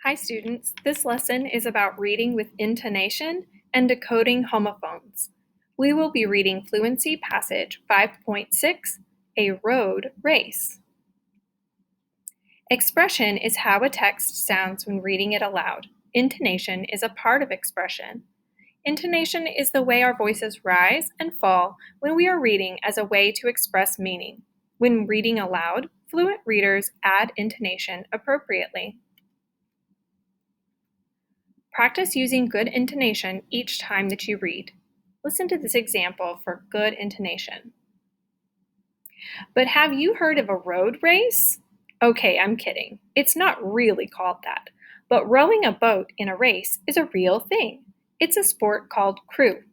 Hi students, this lesson is about reading with intonation and decoding homophones. We will be reading Fluency Passage 5.6, A Road Race. Expression is how a text sounds when reading it aloud. Intonation is a part of expression. Intonation is the way our voices rise and fall when we are reading as a way to express meaning. When reading aloud, fluent readers add intonation appropriately. Practice using good intonation each time that you read. Listen to this example for good intonation. But have you heard of a road race? Okay, I'm kidding. It's not really called that. But rowing a boat in a race is a real thing. It's a sport called crew.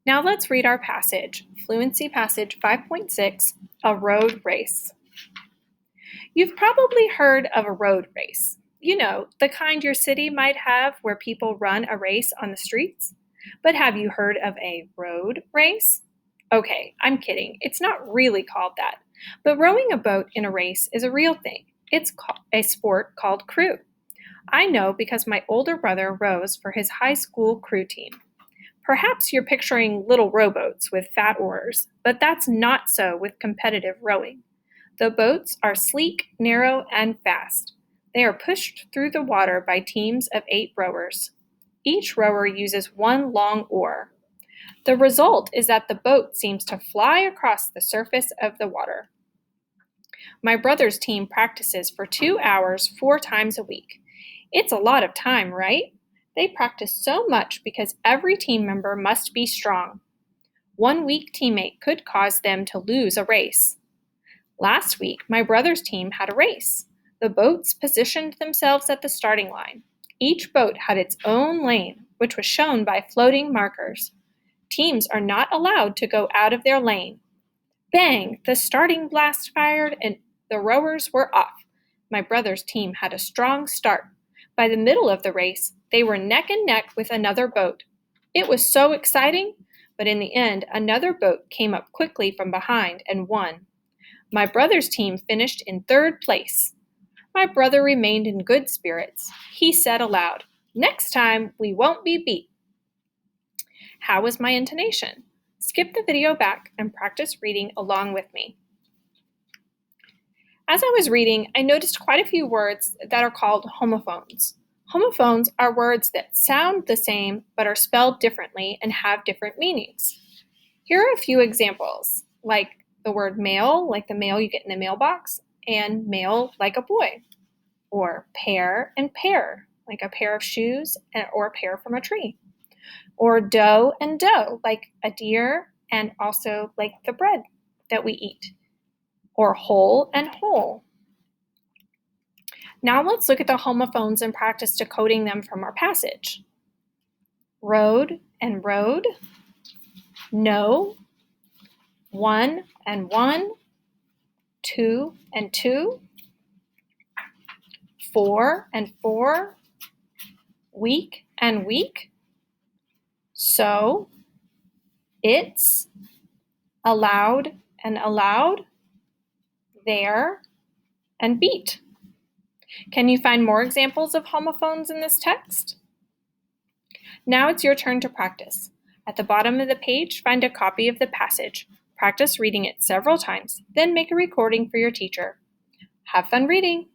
Now let's read our passage, Fluency Passage 5.6, A Road Race. You've probably heard of a road race. You know, the kind your city might have where people run a race on the streets. But have you heard of a road race? Okay, I'm kidding. It's not really called that. But rowing a boat in a race is a real thing. It's a sport called crew. I know because my older brother rows for his high school crew team. Perhaps you're picturing little rowboats with fat oars, but that's not so with competitive rowing. The boats are sleek, narrow, and fast. They are pushed through the water by teams of 8 rowers. Each rower uses one long oar. The result is that the boat seems to fly across the surface of the water. My brother's team practices for 2 hours 4 times a week. It's a lot of time, right? They practice so much because every team member must be strong. One weak teammate could cause them to lose a race. Last week, my brother's team had a race. The boats positioned themselves at the starting line. Each boat had its own lane, which was shown by floating markers. Teams are not allowed to go out of their lane. Bang! The starting blast fired and the rowers were off. My brother's team had a strong start. By the middle of the race, they were neck and neck with another boat. It was so exciting, but in the end, another boat came up quickly from behind and won. My brother's team finished in 3rd place. My brother remained in good spirits. He said aloud, "Next time, we won't be beat." How was my intonation? Skip the video back and practice reading along with me. As I was reading, I noticed quite a few words that are called homophones. Homophones are words that sound the same but are spelled differently and have different meanings. Here are a few examples, like the word mail, like the mail you get in the mailbox, and male like a boy, or pear and pear, like a pair of shoes or a pear from a tree, or dough and dough, like a deer and also like the bread that we eat, or whole and whole. Now let's look at the homophones and practice decoding them from our passage. Road and road, no, one and one, 2 and 2, 4 and 4, week and week, so, it's, allowed and allowed, there, and beat. Can you find more examples of homophones in this text? Now it's your turn to practice. At the bottom of the page, find a copy of the passage. Practice reading it several times, then make a recording for your teacher. Have fun reading!